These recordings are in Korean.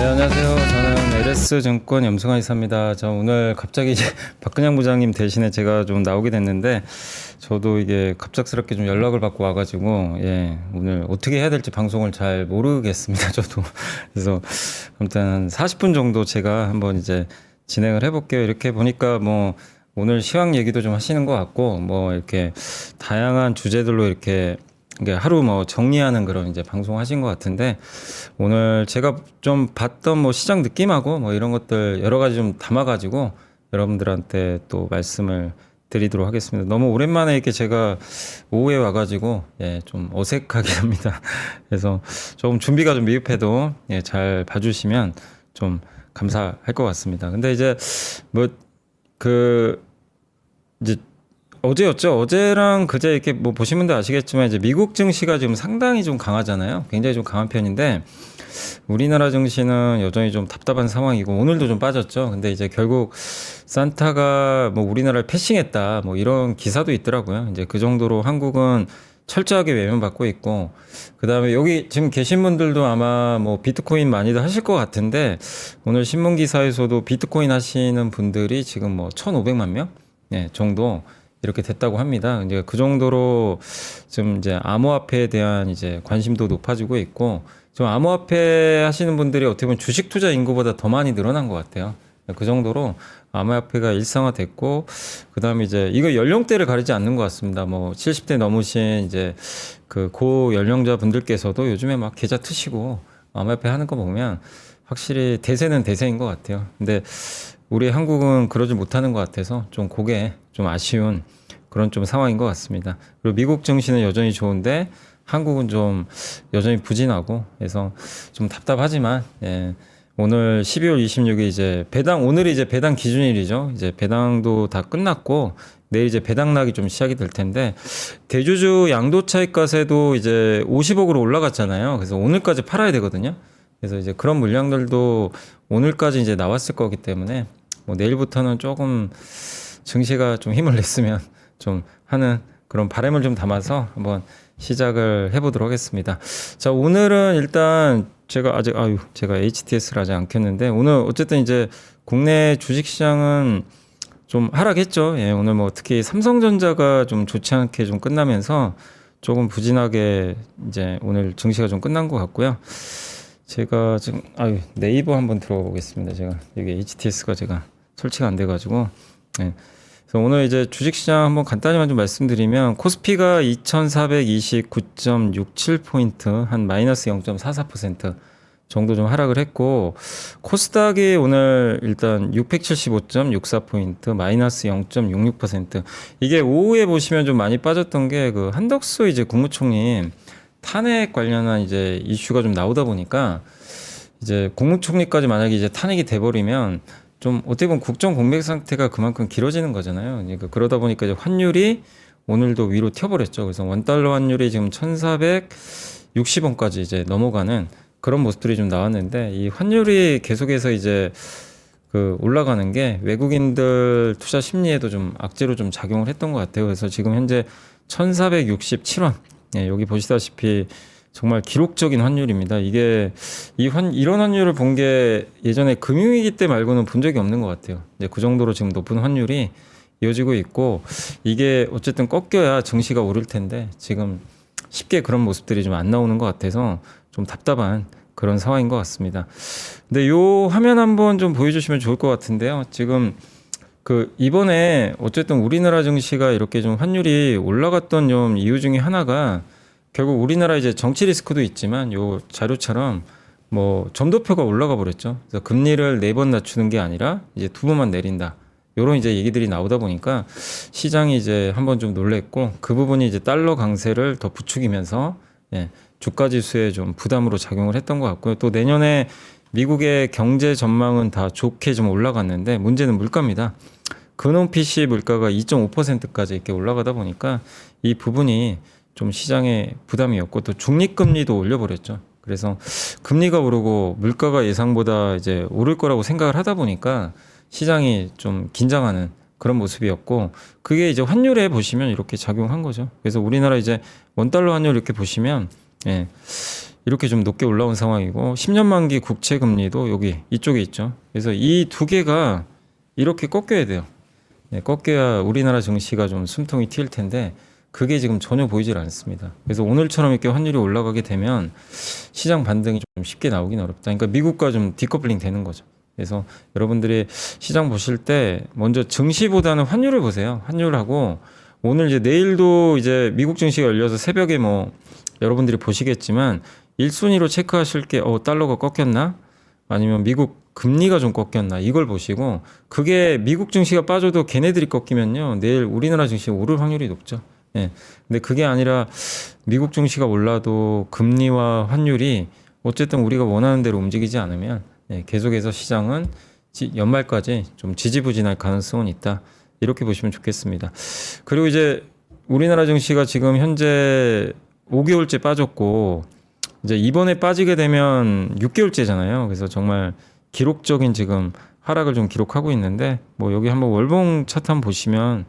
네, 안녕하세요. 저는 LS증권 염승환 이사입니다. 저 오늘 갑자기 이제 박근영 부장님 대신에 제가 좀 나오게 됐는데, 저도 이게 갑작스럽게 좀 연락을 받고 와가지고, 예, 오늘 어떻게 해야 될지 방송을 잘 모르겠습니다. 저도. 그래서 아무튼 40분 정도 제가 한번 이제 진행을 해볼게요. 이렇게 보니까 뭐 오늘 시황 얘기도 좀 하시는 것 같고, 뭐 이렇게 다양한 주제들로 이렇게 이게 하루 뭐 정리하는 그런 이제 방송하신 것 같은데, 오늘 제가 좀 봤던 뭐 시장 느낌하고 뭐 이런 것들 여러 가지 좀 담아가지고 여러분들한테 또 말씀을 드리도록 하겠습니다. 너무 오랜만에 이렇게 제가 오후에 와가지고 예, 좀 어색하게 합니다. 그래서 조금 준비가 좀 미흡해도 예, 잘 봐주시면 좀 감사할 것 같습니다. 근데 이제 뭐 그 이제 어제였죠. 어제랑 그제 이렇게 뭐 보신 분들 아시겠지만 이제 미국 증시가 지금 상당히 좀 강하잖아요. 굉장히 좀 강한 편인데 우리나라 증시는 여전히 좀 답답한 상황이고 오늘도 좀 빠졌죠. 근데 이제 결국 산타가 뭐 우리나라를 패싱했다 뭐 이런 기사도 있더라고요. 이제 그 정도로 한국은 철저하게 외면받고 있고, 그다음에 여기 지금 계신 분들도 아마 뭐 비트코인 많이들 하실 것 같은데, 오늘 신문 기사에서도 비트코인 하시는 분들이 지금 뭐 1,500만 명 네, 정도 이렇게 됐다고 합니다. 이제 그 정도로 좀 이제 암호화폐에 대한 이제 관심도 높아지고 있고, 좀 암호화폐 하시는 분들이 어떻게 보면 주식 투자 인구보다 더 많이 늘어난 것 같아요. 그 정도로 암호화폐가 일상화됐고, 그 다음에 이제 이거 연령대를 가리지 않는 것 같습니다. 뭐 70대 넘으신 이제 그 고 연령자 분들께서도 요즘에 막 계좌 트시고 암호화폐 하는 거 보면 확실히 대세는 대세인 것 같아요. 근데 우리 한국은 그러지 못하는 것 같아서 좀 그게 좀 아쉬운 그런 좀 상황인 것 같습니다. 그리고 미국 증시는 여전히 좋은데 한국은 좀 여전히 부진하고 해서 좀 답답하지만, 예, 오늘 12월 26일 이제 배당, 오늘이 이제 배당 기준일이죠. 이제 배당도 다 끝났고 내일 이제 배당락이 좀 시작이 될 텐데, 대주주 양도차익과세도 이제 50억으로 올라갔잖아요. 그래서 오늘까지 팔아야 되거든요. 그래서 이제 그런 물량들도 오늘까지 이제 나왔을 거기 때문에 뭐 내일부터는 조금 증시가 좀 힘을 냈으면 좀 하는 그런 바람을 좀 담아서 한번 시작을 해보도록 하겠습니다. 자, 오늘은 일단 제가 HTS를 아직 안 켰는데, 오늘 어쨌든 이제 국내 주식시장은 좀 하락했죠. 예, 오늘 뭐 특히 삼성전자가 좀 좋지 않게 좀 끝나면서 조금 부진하게 이제 오늘 증시가 좀 끝난 것 같고요. 제가 지금 네이버 한번 들어보겠습니다. 제가 여기 HTS가 제가 설치가 안 돼가지고. 예. 그래서 오늘 이제 주식시장 한번 간단히만 좀 말씀드리면, 코스피가 2,429.67포인트, 한 마이너스 0.44% 정도 좀 하락을 했고, 코스닥이 오늘 일단 675.64포인트, 마이너스 0.66%. 이게 오후에 보시면 좀 많이 빠졌던 게 그 한덕수 이제 국무총리 탄핵 관련한 이제 이슈가 좀 나오다 보니까, 이제 국무총리까지 만약에 이제 탄핵이 돼버리면 좀 어떻게 보면 국정 공백 상태가 그만큼 길어지는 거잖아요. 그러니까 그러다 보니까 이제 환율이 오늘도 위로 튀어버렸죠. 그래서 원달러 환율이 지금 1,460원까지 이제 넘어가는 그런 모습들이 좀 나왔는데, 이 환율이 계속해서 이제 그 올라가는 게 외국인들 투자 심리에도 좀 악재로 좀 작용을 했던 것 같아요. 그래서 지금 현재 1,467원. 예, 여기 보시다시피 정말 기록적인 환율입니다. 이게 이런 환율을 본 게 예전에 금융위기 때 말고는 본 적이 없는 것 같아요. 이제 그 정도로 지금 높은 환율이 이어지고 있고, 이게 어쨌든 꺾여야 증시가 오를 텐데 지금 쉽게 그런 모습들이 좀 안 나오는 것 같아서 좀 답답한 그런 상황인 것 같습니다. 근데 요 화면 한번 좀 보여주시면 좋을 것 같은데요. 지금 그 이번에 어쨌든 우리나라 증시가 이렇게 좀 환율이 올라갔던 좀 이유 중에 하나가, 결국 우리나라 이제 정치 리스크도 있지만 요 자료처럼 뭐 점도표가 올라가 버렸죠. 그래서 금리를 4번 낮추는 게 아니라 이제 2번만 내린다. 요런 이제 얘기들이 나오다 보니까 시장이 이제 한번 좀 놀랬고, 그 부분이 이제 달러 강세를 더 부추기면서 예, 주가 지수에 좀 부담으로 작용을 했던 것 같고요. 또 내년에 미국의 경제 전망은 다 좋게 좀 올라갔는데 문제는 물가입니다. 근원 PC 물가가 2.5%까지 이렇게 올라가다 보니까 이 부분이 좀 시장의 부담이었고, 또 중립금리도 올려버렸죠. 그래서 금리가 오르고 물가가 예상보다 이제 오를 거라고 생각을 하다 보니까 시장이 좀 긴장하는 그런 모습이었고, 그게 이제 환율에 보시면 이렇게 작용한 거죠. 그래서 우리나라 이제 원달러 환율 이렇게 보시면, 예, 이렇게 좀 높게 올라온 상황이고 10년 만기 국채 금리도 여기 이쪽에 있죠. 그래서 이 두 개가 이렇게 꺾여야 돼요. 네, 꺾여야 우리나라 증시가 좀 숨통이 트일 텐데 그게 지금 전혀 보이질 않습니다. 그래서 오늘처럼 이렇게 환율이 올라가게 되면 시장 반등이 좀 쉽게 나오긴 어렵다. 그러니까 미국과 좀 디커플링 되는 거죠. 그래서 여러분들이 시장 보실 때 먼저 증시보다는 환율을 보세요. 환율하고 오늘 이제 내일도 이제 미국 증시가 열려서 새벽에 뭐 여러분들이 보시겠지만 1순위로 체크하실 게 달러가 꺾였나? 아니면 미국 금리가 좀 꺾였나? 이걸 보시고 그게 미국 증시가 빠져도 걔네들이 꺾이면요. 내일 우리나라 증시가 오를 확률이 높죠. 예. 근데 그게 아니라 미국 증시가 올라도 금리와 환율이 어쨌든 우리가 원하는 대로 움직이지 않으면 계속해서 시장은 연말까지 좀 지지부진할 가능성은 있다. 이렇게 보시면 좋겠습니다. 그리고 이제 우리나라 증시가 지금 현재 5개월째 빠졌고 이제 이번에 빠지게 되면 6개월째잖아요. 그래서 정말 기록적인 지금 하락을 좀 기록하고 있는데 뭐 여기 한번 월봉 차트 한번 보시면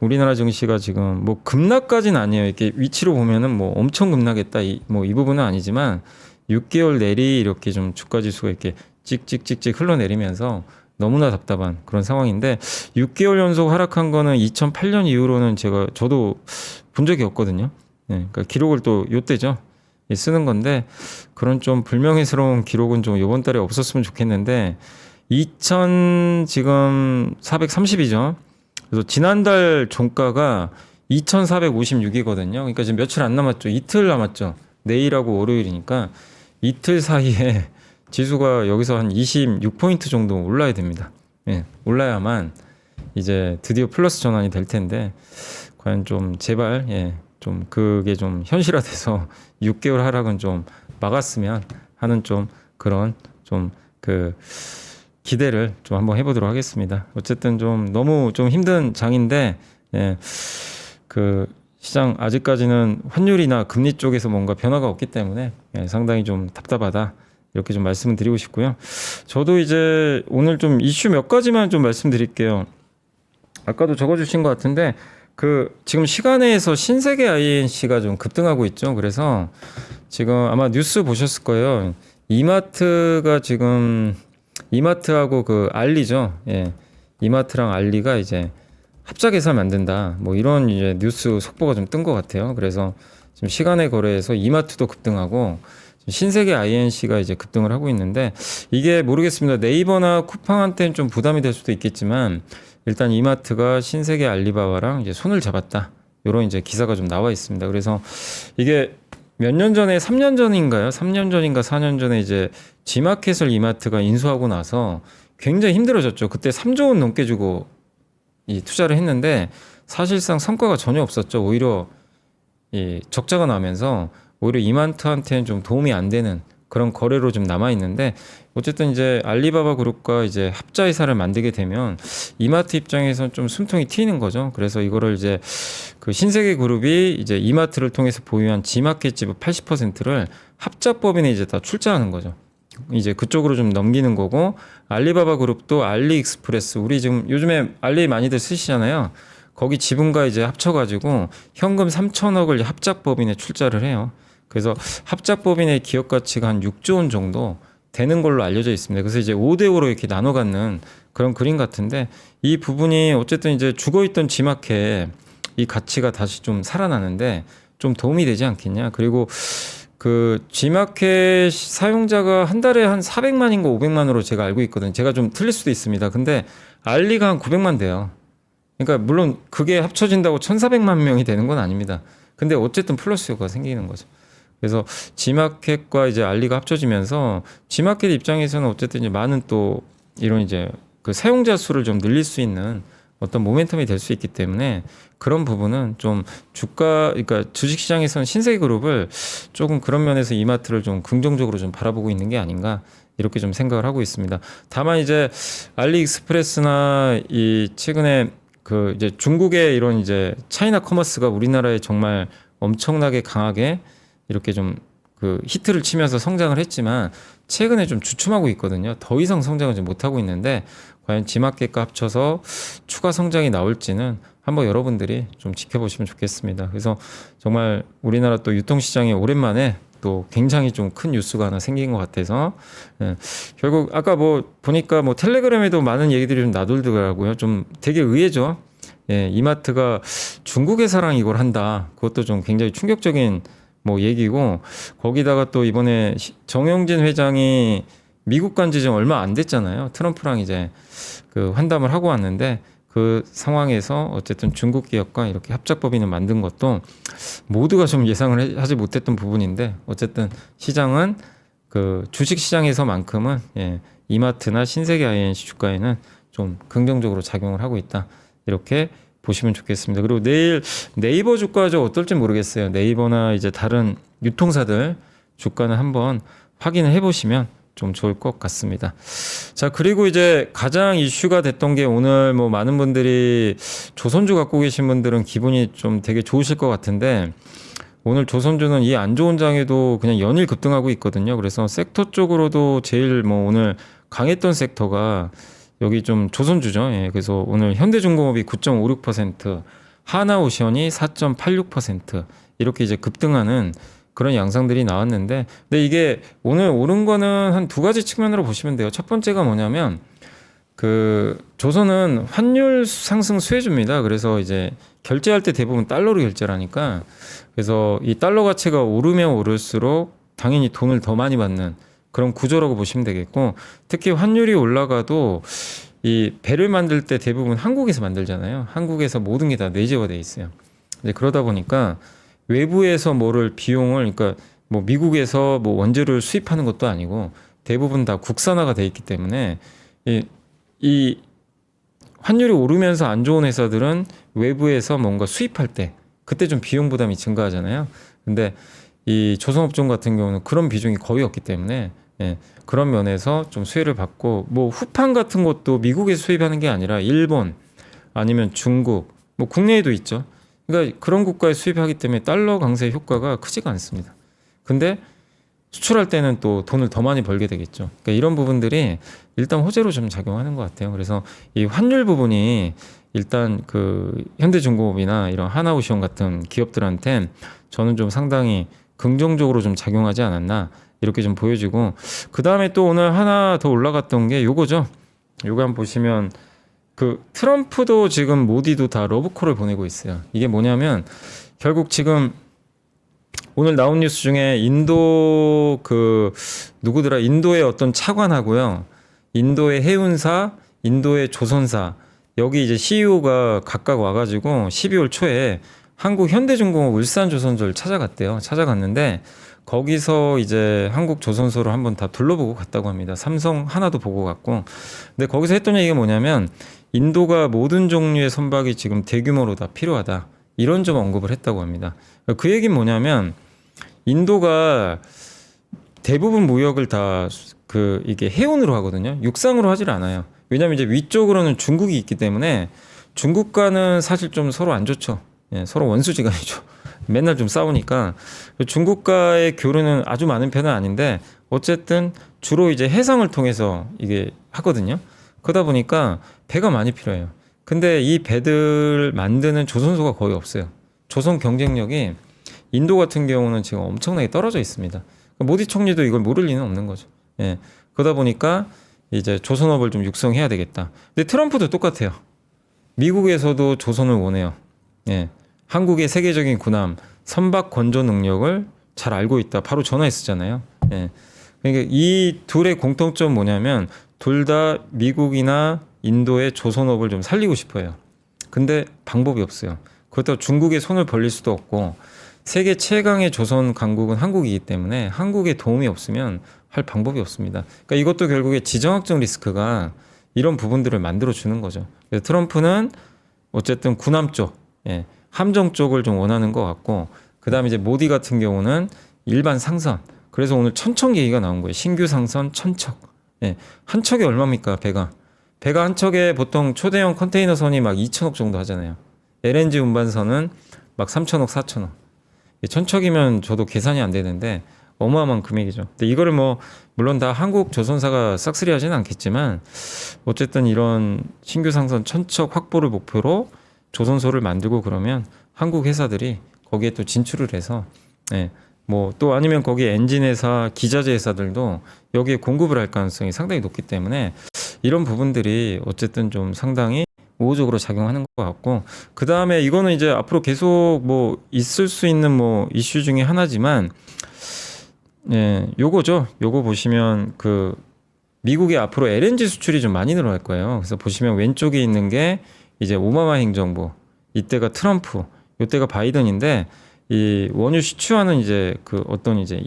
우리나라 증시가 지금 뭐 급락까지는 아니에요. 이렇게 위치로 보면은 뭐 엄청 급락했다 이 부분은 아니지만 6개월 내리 이렇게 좀 주가 지수가 이렇게 찍찍찍찍 흘러내리면서 너무나 답답한 그런 상황인데 6개월 연속 하락한 거는 2008년 이후로는 저도 본 적이 없거든요. 그러니까 기록을 또 요때죠. 쓰는 건데 그런 좀 불명예스러운 기록은 좀 이번 달에 없었으면 좋겠는데 지금 430이죠. 그래서 지난달 종가가 2456이거든요. 그러니까 지금 며칠 안 남았죠. 이틀 남았죠. 내일하고 월요일이니까 이틀 사이에 지수가 여기서 한 26포인트 정도 올라야 됩니다. 올라야만 이제 드디어 플러스 전환이 될 텐데 과연 좀 제발 좀 그게 좀 현실화돼서 6개월 하락은 좀 막았으면 하는 좀 그런 좀 그 기대를 좀 한번 해보도록 하겠습니다. 어쨌든 좀 너무 좀 힘든 장인데 그 시장 아직까지는 환율이나 금리 쪽에서 뭔가 변화가 없기 때문에 상당히 좀 답답하다. 이렇게 좀 말씀을 드리고 싶고요. 저도 이제 오늘 좀 이슈 몇 가지만 좀 말씀드릴게요. 아까도 적어주신 것 같은데 지금 시간에서 신세계 INC가 좀 급등하고 있죠. 그래서 지금 아마 뉴스 보셨을 거예요. 이마트하고 그 알리죠. 이마트랑 알리가 이제 합작해서 만든다. 뭐 이런 이제 뉴스 속보가 좀 뜬 것 같아요. 그래서 지금 시간의 거래에서 이마트도 급등하고 신세계 INC가 이제 급등을 하고 있는데 이게 모르겠습니다. 네이버나 쿠팡한테는 좀 부담이 될 수도 있겠지만 일단 이마트가 신세계 알리바바랑 이제 손을 잡았다. 이런 이제 기사가 좀 나와 있습니다. 그래서 이게 몇 년 전에 3년 전인가요? 3년 전인가 4년 전에 이제 지마켓을 이마트가 인수하고 나서 굉장히 힘들어졌죠. 그때 3조 원 넘게 주고 이 투자를 했는데 사실상 성과가 전혀 없었죠. 오히려 이 적자가 나면서 오히려 이마트한테는 좀 도움이 안 되는 그런 거래로 좀 남아 있는데 어쨌든 이제 알리바바 그룹과 이제 합자회사를 만들게 되면 이마트 입장에서는 좀 숨통이 트이는 거죠. 그래서 이거를 이제 그 신세계 그룹이 이제 이마트를 통해서 보유한 지마켓 지분 80%를 합작법인에 이제 다 출자하는 거죠. 이제 그쪽으로 좀 넘기는 거고 알리바바 그룹도 알리익스프레스 우리 지금 요즘에 알리 많이들 쓰시잖아요. 거기 지분과 이제 합쳐가지고 현금 3천억을 합작법인에 출자를 해요. 그래서 합작법인의 기업 가치가 한 6조 원 정도 되는 걸로 알려져 있습니다. 그래서 이제 5대5로 이렇게 나눠 갖는 그런 그림 같은데 이 부분이 어쨌든 이제 죽어있던 지마켓 이 가치가 다시 좀 살아나는데 좀 도움이 되지 않겠냐. 그리고 그 지마켓 사용자가 한 달에 한 400만인가 500만으로 제가 알고 있거든요. 제가 좀 틀릴 수도 있습니다. 근데 알리가 한 900만 돼요. 그러니까 물론 그게 합쳐진다고 1,400만 명이 되는 건 아닙니다. 근데 어쨌든 플러스 효과가 생기는 거죠. 그래서 지마켓과 이제 알리가 합쳐지면서 지마켓 입장에서는 어쨌든 이제 많은 또 이런 이제 그 사용자 수를 좀 늘릴 수 있는 어떤 모멘텀이 될 수 있기 때문에 그런 부분은 좀 그러니까 주식시장에서는 신세계그룹을 조금 그런 면에서 이마트를 좀 긍정적으로 좀 바라보고 있는 게 아닌가 이렇게 좀 생각을 하고 있습니다. 다만 이제 알리익스프레스나 이 최근에 그 이제 중국의 이런 이제 차이나 커머스가 우리나라에 정말 엄청나게 강하게 이렇게 좀 그 히트를 치면서 성장을 했지만 최근에 좀 주춤하고 있거든요. 더 이상 성장을 좀 못하고 있는데 과연 지마켓과 합쳐서 추가 성장이 나올지는 한번 여러분들이 좀 지켜보시면 좋겠습니다. 그래서 정말 우리나라 또 유통시장에 오랜만에 또 굉장히 좀 큰 뉴스가 하나 생긴 것 같아서 예, 결국 아까 뭐 보니까 뭐 텔레그램에도 많은 얘기들이 좀 나돌더라고요. 좀 되게 의외죠. 예, 이마트가 중국 회사랑 이걸 한다. 그것도 좀 굉장히 충격적인 뭐 얘기고 거기다가 또 이번에 정영진 회장이 미국 간지 좀 얼마 안 됐잖아요. 트럼프랑 이제 그 환담을 하고 왔는데 그 상황에서 어쨌든 중국 기업과 이렇게 합작법인을 만든 것도 모두가 좀 예상을 하지 못했던 부분인데 어쨌든 시장은 그 주식 시장에서만큼은 예, 이마트나 신세계 INC 주가에는 좀 긍정적으로 작용을 하고 있다. 이렇게 보시면 좋겠습니다. 그리고 내일 네이버 주가도 어떨지 모르겠어요. 네이버나 이제 다른 유통사들 주가는 한번 확인을 해보시면 좀 좋을 것 같습니다. 자, 그리고 이제 가장 이슈가 됐던 게 오늘 뭐 많은 분들이 조선주 갖고 계신 분들은 기분이 좀 되게 좋으실 것 같은데 오늘 조선주는 이 안 좋은 장에도 그냥 연일 급등하고 있거든요. 그래서 섹터 쪽으로도 제일 뭐 오늘 강했던 섹터가 여기 좀 조선주죠. 예, 그래서 오늘 현대중공업이 9.56%, 하나오션이 4.86% 이렇게 이제 급등하는 그런 양상들이 나왔는데, 근데 이게 오늘 오른 거는 한 두 가지 측면으로 보시면 돼요. 첫 번째가 뭐냐면 그 조선은 환율 상승 수혜주입니다. 그래서 이제 결제할 때 대부분 달러로 결제를 하니까 그래서 이 달러 가치가 오르면 오를수록 당연히 돈을 더 많이 받는 그런 구조라고 보시면 되겠고, 특히 환율이 올라가도 이 배를 만들 때 대부분 한국에서 만들잖아요. 한국에서 모든 게 다 내재가 돼 있어요. 이제 그러다 보니까 외부에서 뭐를 비용을 그러니까 뭐 미국에서 뭐 원재료를 수입하는 것도 아니고 대부분 다 국산화가 돼 있기 때문에 이 환율이 오르면서 안 좋은 회사들은 외부에서 뭔가 수입할 때 그때 좀 비용 부담이 증가하잖아요. 근데 이 조선업종 같은 경우는 그런 비중이 거의 없기 때문에 예, 그런 면에서 좀 수혜를 받고 뭐 후판 같은 것도 미국에서 수입하는 게 아니라 일본 아니면 중국 뭐 국내에도 있죠. 그러니까 그런 국가에 수입하기 때문에 달러 강세 효과가 크지가 않습니다. 근데 수출할 때는 또 돈을 더 많이 벌게 되겠죠. 그러니까 이런 부분들이 일단 호재로 좀 작용하는 것 같아요. 그래서 이 환율 부분이 일단 그 현대중공업이나 이런 하나오션 같은 기업들한테 저는 좀 상당히 긍정적으로 좀 작용하지 않았나 이렇게 좀 보여지고, 그 다음에 또 오늘 하나 더 올라갔던 게 요거죠. 요거 한번 보시면 그 트럼프도 지금 모디도 다 러브콜을 보내고 있어요. 이게 뭐냐면 결국 지금 오늘 나온 뉴스 중에 인도 그 누구더라 인도의 어떤 차관하고요, 인도의 해운사, 인도의 조선사 여기 이제 CEO가 각각 와가지고 12월 초에 한국 현대중공업 울산조선소를 찾아갔대요. 찾아갔는데 거기서 이제 한국 조선소를 한번 다 둘러보고 갔다고 합니다. 삼성 하나도 보고 갔고. 근데 거기서 했던 얘기가 뭐냐면 인도가 모든 종류의 선박이 지금 대규모로 다 필요하다. 이런 점 언급을 했다고 합니다. 그 얘기는 뭐냐면 인도가 대부분 무역을 다 그 이게 해운으로 하거든요. 육상으로 하질 않아요. 왜냐하면 이제 위쪽으로는 중국이 있기 때문에 중국과는 사실 좀 서로 안 좋죠. 예, 서로 원수지간이죠. 맨날 좀 싸우니까 중국과의 교류는 아주 많은 편은 아닌데 어쨌든 주로 이제 해상을 통해서 이게 하거든요. 그러다 보니까 배가 많이 필요해요. 근데 이 배들 만드는 조선소가 거의 없어요. 조선 경쟁력이 인도 같은 경우는 지금 엄청나게 떨어져 있습니다. 모디 총리도 이걸 모를 리는 없는 거죠. 예. 그러다 보니까 이제 조선업을 좀 육성해야 되겠다. 근데 트럼프도 똑같아요. 미국에서도 조선을 원해요. 예. 한국의 세계적인 군함 선박 건조 능력을 잘 알고 있다. 바로 전화했었잖아요. 예. 그러니까 이 둘의 공통점 뭐냐면 둘 다 미국이나 인도의 조선업을 좀 살리고 싶어요. 근데 방법이 없어요. 그렇다고 중국에 손을 벌릴 수도 없고 세계 최강의 조선 강국은 한국이기 때문에 한국에 도움이 없으면 할 방법이 없습니다. 그러니까 이것도 결국에 지정학적 리스크가 이런 부분들을 만들어 주는 거죠. 그래서 트럼프는 어쨌든 군함 쪽, 예, 함정 쪽을 좀 원하는 것 같고, 그 다음에 이제 모디 같은 경우는 일반 상선. 그래서 오늘 천척 얘기가 나온 거예요. 신규 상선 천척. 예, 한 척에 얼마입니까? 배가 한 척에 보통 초대형 컨테이너선이 막 2천억 정도 하잖아요. LNG 운반선은 막 3천억, 4천억. 천척이면 저도 계산이 안 되는데 어마어마한 금액이죠. 근데 이거를 뭐 물론 다 한국 조선사가 싹쓸이 하지는 않겠지만 어쨌든 이런 신규 상선 천척 확보를 목표로 조선소를 만들고 그러면 한국 회사들이 거기에 또 진출을 해서 예, 뭐 또 아니면 거기 엔진 회사, 기자재 회사들도 여기에 공급을 할 가능성이 상당히 높기 때문에 이런 부분들이 어쨌든 좀 상당히 우호적으로 작용하는 것 같고, 그 다음에 이거는 이제 앞으로 계속 뭐 있을 수 있는 뭐 이슈 중에 하나지만, 예, 요거죠. 요거 보시면 그 미국의 앞으로 LNG 수출이 좀 많이 늘어날 거예요. 그래서 보시면 왼쪽에 있는 게 이제 오바마 행정부, 이때가 트럼프, 이때가 바이든인데, 이 원유 수출하는 이제 그 어떤 이제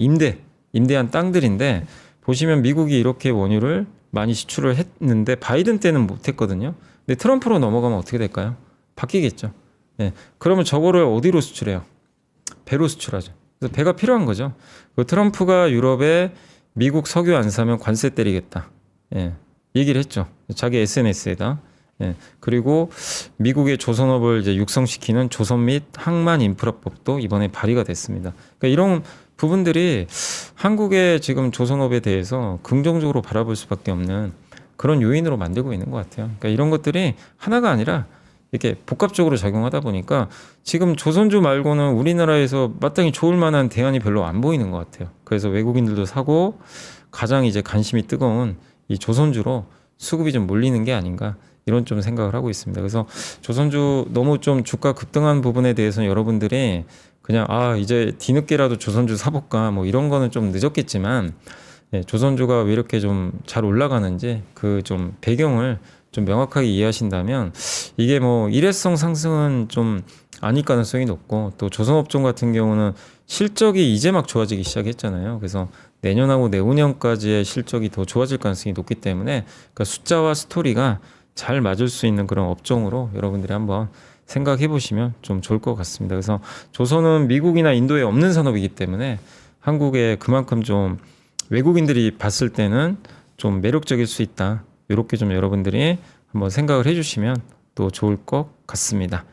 임대한 땅들인데, 보시면 미국이 이렇게 원유를 많이 수출을 했는데 바이든 때는 못했거든요. 근데 트럼프로 넘어가면 어떻게 될까요? 바뀌겠죠. 예. 그러면 저거를 어디로 수출해요? 배로 수출하죠. 그래서 배가 필요한 거죠. 그 트럼프가 유럽에 미국 석유 안 사면 관세 때리겠다. 예. 얘기를 했죠. 자기 SNS에다. 예. 그리고 미국의 조선업을 이제 육성시키는 조선 및 항만 인프라법도 이번에 발의가 됐습니다. 그러니까 이런 부분들이 한국의 지금 조선업에 대해서 긍정적으로 바라볼 수밖에 없는 그런 요인으로 만들고 있는 것 같아요. 그러니까 이런 것들이 하나가 아니라 이렇게 복합적으로 작용하다 보니까 지금 조선주 말고는 우리나라에서 마땅히 좋을 만한 대안이 별로 안 보이는 것 같아요. 그래서 외국인들도 사고 가장 이제 관심이 뜨거운 이 조선주로 수급이 좀 몰리는 게 아닌가, 이런 좀 생각을 하고 있습니다. 그래서 조선주 너무 좀 주가 급등한 부분에 대해서는 여러분들이 그냥 이제 뒤늦게라도 조선주 사볼까 뭐 이런 거는 좀 늦었겠지만, 예, 조선주가 왜 이렇게 좀 잘 올라가는지 그 좀 배경을 좀 명확하게 이해하신다면 이게 뭐 일회성 상승은 좀 아닐 가능성이 높고, 또 조선업종 같은 경우는 실적이 이제 막 좋아지기 시작했잖아요. 그래서 내년하고 내후년까지의 실적이 더 좋아질 가능성이 높기 때문에, 그러니까 숫자와 스토리가 잘 맞을 수 있는 그런 업종으로 여러분들이 한번 생각해 보시면 좀 좋을 것 같습니다. 그래서 조선은 미국이나 인도에 없는 산업이기 때문에 한국에 그만큼 좀 외국인들이 봤을 때는 좀 매력적일 수 있다. 이렇게 좀 여러분들이 한번 생각을 해주시면 또 좋을 것 같습니다.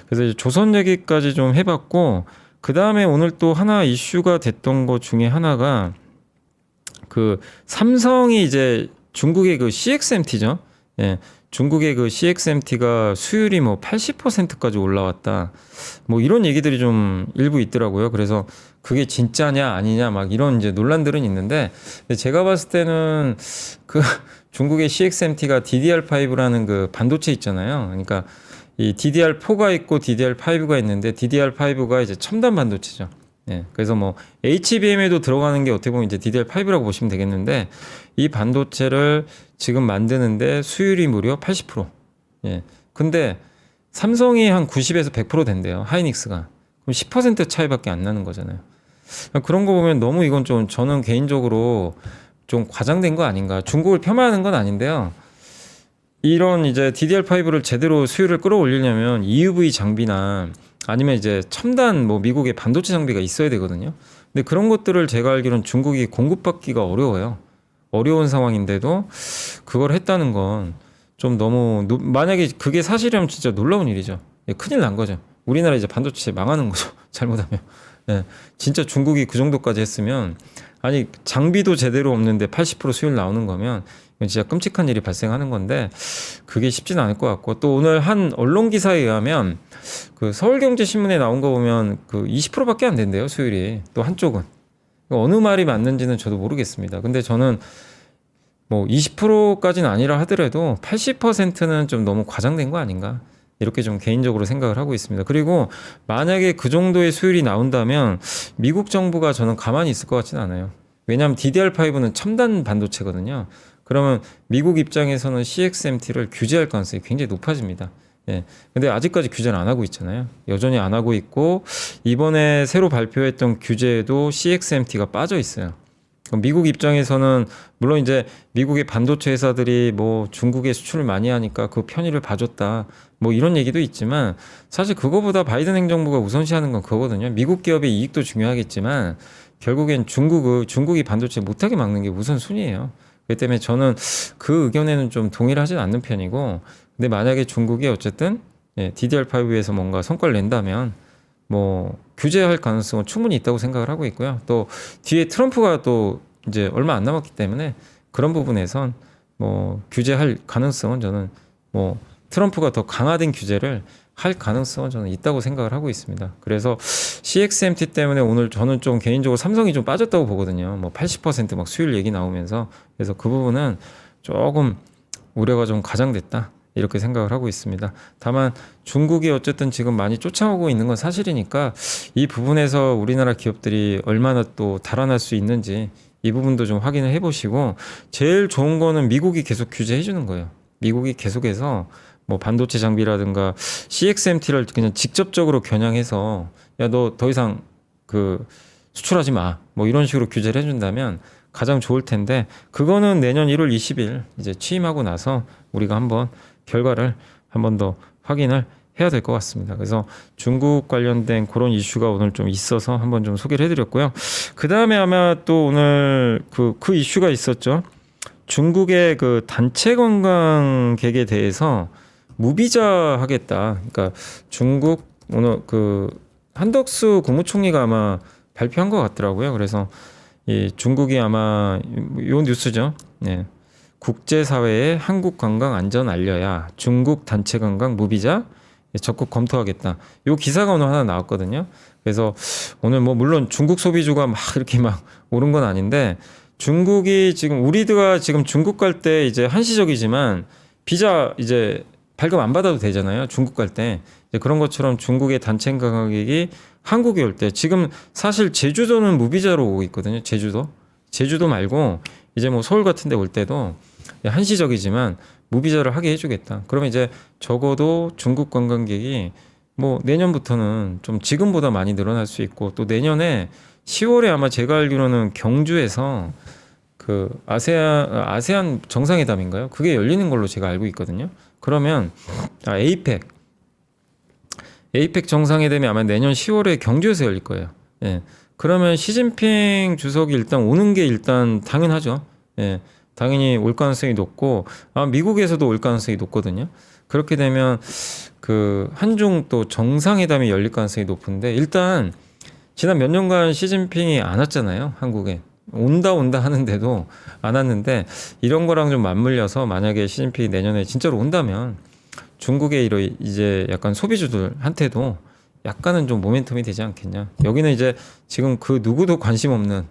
그래서 이제 조선 얘기까지 좀 해봤고, 그 다음에 오늘 또 하나 이슈가 됐던 것 중에 하나가 그 삼성이 이제 중국의 그 CXMT죠. 예, 중국의 그 CXMT가 수율이 뭐 80%까지 올라왔다. 뭐 이런 얘기들이 좀 일부 있더라고요. 그래서 그게 진짜냐 아니냐 막 이런 이제 논란들은 있는데, 제가 봤을 때는 그 중국의 CXMT가 DDR5라는 그 반도체 있잖아요. 그러니까 이 DDR4가 있고 DDR5가 있는데, DDR5가 이제 첨단 반도체죠. 예, 그래서 뭐 HBM에도 들어가는 게 어떻게 보면 이제 DDR5라고 보시면 되겠는데, 이 반도체를 지금 만드는데 수율이 무려 80%. 예. 근데 삼성이 한 90에서 100% 된대요. 하이닉스가. 그럼 10% 차이밖에 안 나는 거잖아요. 그런 거 보면 너무 이건 좀 저는 개인적으로 좀 과장된 거 아닌가. 중국을 폄하하는 건 아닌데요. 이런 이제 DDR5를 제대로 수율을 끌어올리려면 EUV 장비나 아니면 이제 첨단 뭐 미국의 반도체 장비가 있어야 되거든요. 근데 그런 것들을 제가 알기로는 중국이 공급받기가 어려워요. 어려운 상황인데도 그걸 했다는 건 좀 너무 만약에 그게 사실이라면 진짜 놀라운 일이죠. 예, 큰일 난 거죠. 우리나라 이제 반도체 망하는 거죠. 잘못하면. 예, 진짜 중국이 그 정도까지 했으면, 아니 장비도 제대로 없는데 80% 수율 나오는 거면 이건 진짜 끔찍한 일이 발생하는 건데, 그게 쉽지는 않을 것 같고, 또 오늘 한 언론 기사에 의하면 그 서울경제신문에 나온 거 보면 그 20%밖에 안 된대요, 수율이. 또 한쪽은. 어느 말이 맞는지는 저도 모르겠습니다. 근데 저는 뭐 20%까지는 아니라 하더라도 80%는 좀 너무 과장된 거 아닌가, 이렇게 좀 개인적으로 생각을 하고 있습니다. 그리고 만약에 그 정도의 수율이 나온다면 미국 정부가 저는 가만히 있을 것 같지는 않아요. 왜냐하면 DDR5는 첨단 반도체거든요. 그러면 미국 입장에서는 CXMT를 규제할 가능성이 굉장히 높아집니다. 예. 근데 아직까지 규제를 안 하고 있잖아요. 여전히 안 하고 있고, 이번에 새로 발표했던 규제에도 CXMT가 빠져 있어요. 미국 입장에서는 물론 이제 미국의 반도체 회사들이 뭐 중국에 수출을 많이 하니까 그 편의를 봐줬다 뭐 이런 얘기도 있지만, 사실 그거보다 바이든 행정부가 우선시하는 건 그거거든요. 미국 기업의 이익도 중요하겠지만 결국엔 중국이 반도체 못하게 막는 게 우선순위예요. 그렇기 때문에 저는 그 의견에는 좀 동의를 하지는 않는 편이고, 근데 만약에 중국이 어쨌든 DDR5에서 뭔가 성과를 낸다면 뭐 규제할 가능성은 충분히 있다고 생각을 하고 있고요. 또 뒤에 트럼프가 또 이제 얼마 안 남았기 때문에 그런 부분에선 뭐 규제할 가능성은 저는 뭐 트럼프가 더 강화된 규제를 할 가능성은 저는 있다고 생각을 하고 있습니다. 그래서 CXMT 때문에 오늘 저는 좀 개인적으로 삼성이 좀 빠졌다고 보거든요. 뭐 80%막 수율 얘기 나오면서. 그래서 그 부분은 조금 우려가 좀 가장됐다, 이렇게 생각을 하고 있습니다. 다만 중국이 어쨌든 지금 많이 쫓아오고 있는 건 사실이니까 이 부분에서 우리나라 기업들이 얼마나 또 달아날 수 있는지 이 부분도 좀 확인을 해보시고, 제일 좋은 거는 미국이 계속 규제해 주는 거예요. 미국이 계속해서 뭐 반도체 장비라든가 CXMT를 그냥 직접적으로 겨냥해서 야, 너 더 이상 그 수출하지 마, 뭐 이런 식으로 규제를 해준다면 가장 좋을 텐데, 그거는 내년 1월 20일 이제 취임하고 나서 우리가 한번 결과를 한 번 더 확인을 해야 될 것 같습니다. 그래서 중국 관련된 그런 이슈가 오늘 좀 있어서 한번 좀 소개를 해드렸고요. 그 다음에 아마 또 오늘 그 이슈가 있었죠. 중국의 그 단체 관광객에 대해서 무비자 하겠다. 그러니까 중국 오늘 그 한덕수 국무총리가 아마 발표한 것 같더라고요. 그래서 이 중국이 아마 요 뉴스죠. 네. 국제사회에 한국 관광 안전 알려야 중국 단체 관광 무비자 적극 검토하겠다. 요 기사가 오늘 하나 나왔거든요. 그래서 오늘 뭐 물론 중국 소비주가 막 이렇게 막 오른 건 아닌데, 중국이 지금 우리가 지금 중국 갈 때 이제 한시적이지만 비자 이제 발급 안 받아도 되잖아요. 중국 갈 때. 그런 것처럼 중국의 단체 관광객이 한국에 올 때 지금 사실 제주도는 무비자로 오고 있거든요. 제주도 말고 이제 뭐 서울 같은 데 올 때도 한시적이지만 무비자를 하게 해주겠다. 그러면 이제 적어도 중국 관광객이 뭐 내년부터는 좀 지금보다 많이 늘어날 수 있고, 또 내년에 10월에 아마 제가 알기로는 경주에서 그 아세안 정상회담인가요? 그게 열리는 걸로 제가 알고 있거든요. 그러면 에이펙 정상회담이 아마 내년 10월에 경주에서 열릴 거예요. 예. 그러면 시진핑 주석이 일단 오는 게 일단 당연하죠. 예. 당연히 올 가능성이 높고, 미국에서도 올 가능성이 높거든요. 그렇게 되면 그 한중 또 정상회담이 열릴 가능성이 높은데, 일단 지난 몇 년간 시진핑이 안 왔잖아요. 한국에. 온다 하는데도 안 왔는데, 이런 거랑 좀 맞물려서 만약에 시진핑이 내년에 진짜로 온다면 중국의 이제 약간 소비주들한테도 약간은 좀 모멘텀이 되지 않겠냐. 여기는 이제 지금 그 누구도 관심 없는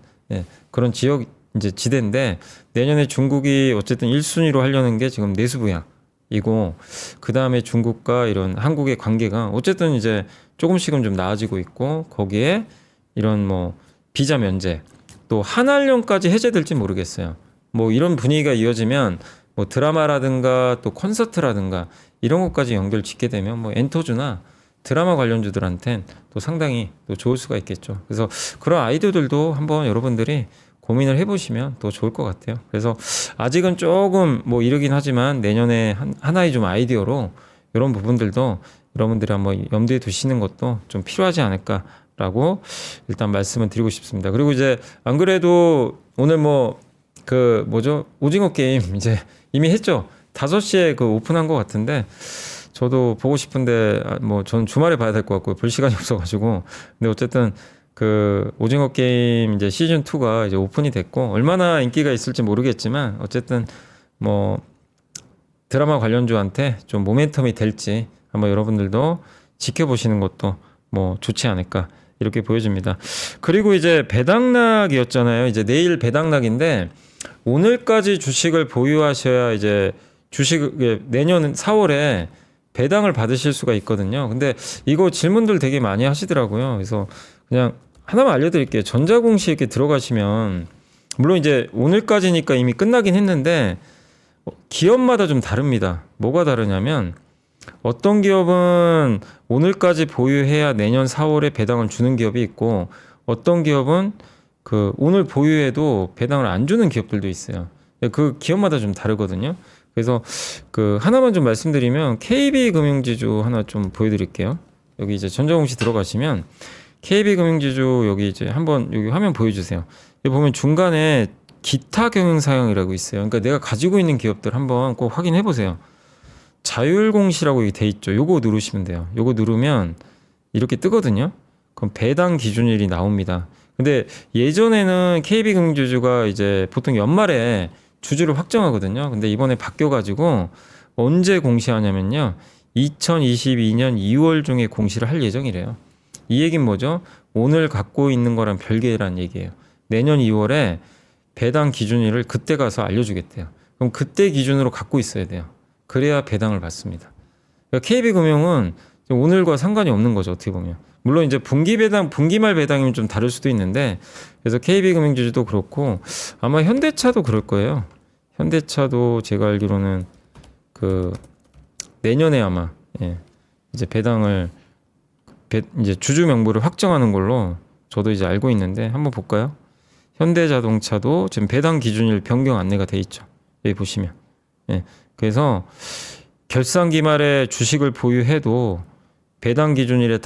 그런 지역 이제 지대인데, 내년에 중국이 어쨌든 1순위로 하려는 게 지금 내수부양이고, 그 다음에 중국과 이런 한국의 관계가 어쨌든 이제 조금씩은 좀 나아지고 있고, 거기에 이런 뭐 비자 면제, 또 한한령까지 해제될지 모르겠어요. 뭐 이런 분위기가 이어지면 뭐 드라마라든가 또 콘서트라든가 이런 것까지 연결 짓게 되면 뭐 엔터주나 드라마 관련주들한텐 또 상당히 또 좋을 수가 있겠죠. 그래서 그런 아이디어들도 한번 여러분들이 고민을 해보시면 또 좋을 것 같아요. 그래서 아직은 조금 뭐 이르긴 하지만 내년에 하나의 좀 아이디어로 이런 부분들도 여러분들이 한번 염두에 두시는 것도 좀 필요하지 않을까라고 일단 말씀을 드리고 싶습니다. 그리고 이제 안 그래도 오늘 뭐 그 뭐죠? 오징어 게임 이제 이미 했죠. 5시에 그 오픈한 것 같은데, 저도 보고 싶은데 뭐 전 주말에 봐야 될 것 같고 볼 시간이 없어가지고. 근데 어쨌든 그 오징어 게임 이제 시즌 2가 이제 오픈이 됐고, 얼마나 인기가 있을지 모르겠지만 어쨌든 뭐 드라마 관련주한테 좀 모멘텀이 될지 한번 여러분들도 지켜보시는 것도 뭐 좋지 않을까, 이렇게 보여집니다. 그리고 이제 배당락이었잖아요. 이제 내일 배당락인데, 오늘까지 주식을 보유하셔야 이제 주식 내년 4월에 배당을 받으실 수가 있거든요. 근데 이거 질문들 되게 많이 하시더라고요. 그래서 그냥 하나만 알려드릴게요. 전자공시에 들어가시면, 물론 이제 오늘까지니까 이미 끝나긴 했는데 기업마다 좀 다릅니다. 뭐가 다르냐면, 어떤 기업은 오늘까지 보유해야 내년 4월에 배당을 주는 기업이 있고, 어떤 기업은 그 오늘 보유해도 배당을 안 주는 기업들도 있어요. 그 기업마다 좀 다르거든요. 그래서 그 하나만 좀 말씀드리면, KB금융지주 하나 좀 보여드릴게요. 여기 이제 전자공시 들어가시면 KB금융지주 여기 이제 한번 여기 화면 보여주세요. 여기 보면 중간에 기타 경영사항이라고 있어요. 그러니까 내가 가지고 있는 기업들 한번 꼭 확인해 보세요. 자율공시라고 여기 돼 있죠. 요거 누르시면 돼요. 요거 누르면 이렇게 뜨거든요. 그럼 배당 기준일이 나옵니다. 근데 예전에는 KB금융지주가 이제 보통 연말에 주주를 확정하거든요. 근데 이번에 바뀌어가지고 언제 공시하냐면요, 2022년 2월 중에 공시를 할 예정이래요. 이 얘기는 뭐죠? 오늘 갖고 있는 거랑 별개란 얘기예요. 내년 2월에 배당 기준일을 그때 가서 알려주겠대요. 그럼 그때 기준으로 갖고 있어야 돼요. 그래야 배당을 받습니다. 그러니까 KB금융은 오늘과 상관이 없는 거죠. 어떻게 보면. 물론 이제 분기말 배당이면 좀 다를 수도 있는데, 그래서 KB금융주주도 그렇고 아마 현대차도 그럴 거예요. 현대차도 제가 알기로는 그 내년에 아마 이제 배당을 이제 주주 명부를 확정하는 걸로 저도 이제 알고 있는데 한번 볼까요? 현대자동차도 지금 배당 기준일 변경 안내가 돼 있죠. 여기 보시면. 그래서 결산기 말에 주식을 보유해도 배당 기준일에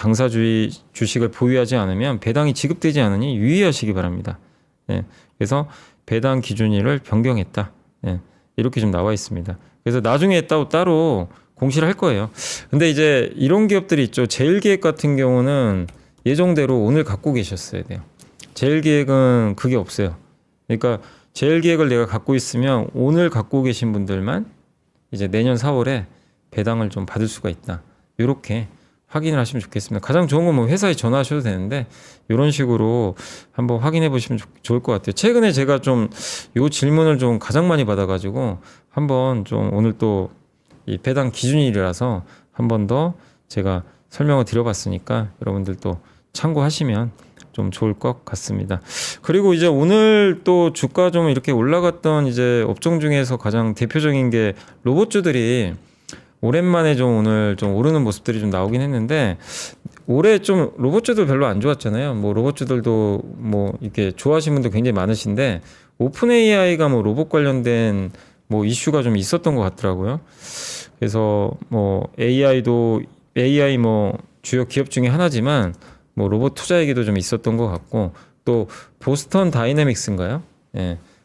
주식을 보유하지 않으면 배당이 지급되지 않으니 유의하시기 바랍니다. 그래서 배당 기준일을 변경했다. 이렇게 좀 나와 있습니다. 그래서 나중에 따로 공시를 할 거예요. 근데 이제 이런 기업들이 있죠. 제일기획 같은 경우는 예정대로 오늘 갖고 계셨어야 돼요. 제일기획은 그게 없어요. 그러니까 제일기획을 내가 갖고 있으면 오늘 갖고 계신 분들만 이제 내년 4월에 배당을 좀 받을 수가 있다. 이렇게 확인을 하시면 좋겠습니다. 가장 좋은 건 뭐 회사에 전화하셔도 되는데 이런 식으로 한번 확인해 보시면 좋을 것 같아요. 최근에 제가 좀 이 질문을 좀 가장 많이 받아가지고 한번 좀 오늘 또 이 배당 기준일이라서 한 번 더 제가 설명을 드려봤으니까 여러분들 또 참고하시면 좀 좋을 것 같습니다. 그리고 이제 오늘 또 주가 좀 이렇게 올라갔던 이제 업종 중에서 가장 대표적인 게 로봇주들이 오랜만에 좀 오늘 좀 오르는 모습들이 좀 나오긴 했는데 올해 좀 로봇주들 별로 안 좋았잖아요. 뭐 로봇주들도 뭐 이렇게 좋아하시는 분들 굉장히 많으신데 오픈 AI가 뭐 로봇 관련된 뭐 이슈가 좀 있었던 것 같더라고요. 그래서 뭐 AI 뭐 주요 기업 중에 하나지만 뭐 로봇 투자 얘기도 좀 있었던 것 같고 또 보스턴 다이내믹스인가요?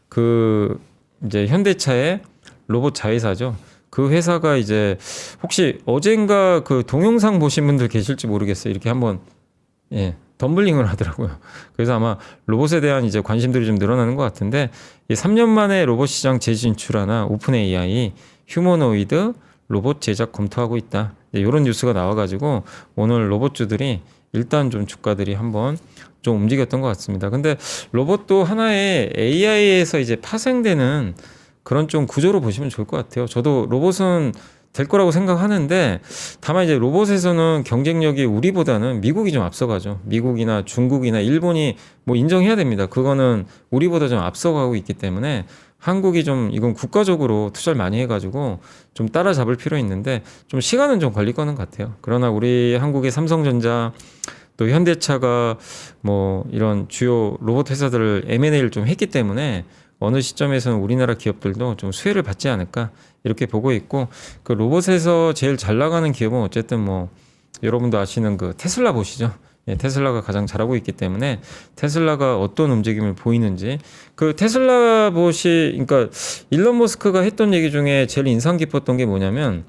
그 이제 현대차의 로봇 자회사죠. 그 회사가 이제 혹시 어젠가 그 동영상 보신 분들 계실지 모르겠어요. 이렇게 한번 덤블링을 하더라고요. 그래서 아마 로봇에 대한 이제 관심들이 좀 늘어나는 것 같은데 3년 만에 로봇 시장 재진출하나 오픈 AI 휴머노이드 로봇 제작 검토하고 있다. 이런 뉴스가 나와가지고 오늘 로봇주들이 일단 좀 주가들이 한번 좀 움직였던 것 같습니다. 근데 로봇도 하나의 AI에서 이제 파생되는 그런 좀 구조로 보시면 좋을 것 같아요. 저도 로봇은 될 거라고 생각하는데 다만 이제 로봇에서는 경쟁력이 우리보다는 미국이 좀 앞서가죠. 미국이나 중국이나 일본이 뭐 인정해야 됩니다. 그거는 우리보다 좀 앞서가고 있기 때문에 한국이 좀 이건 국가적으로 투자를 많이 해가지고 좀 따라잡을 필요 있는데 좀 시간은 좀 걸릴 거는 같아요. 그러나 우리 한국의 삼성전자 또 현대차가 뭐 이런 주요 로봇 회사들을 M&A를 좀 했기 때문에 어느 시점에서는 우리나라 기업들도 좀 수혜를 받지 않을까 이렇게 보고 있고 그 로봇에서 제일 잘 나가는 기업은 어쨌든 뭐 여러분도 아시는 그 테슬라 보시죠. 테슬라가 가장 잘하고 있기 때문에 테슬라가 어떤 움직임을 보이는지 그 테슬라 봇이 그러니까 일론 머스크가 했던 얘기 중에 제일 인상 깊었던 게 뭐냐면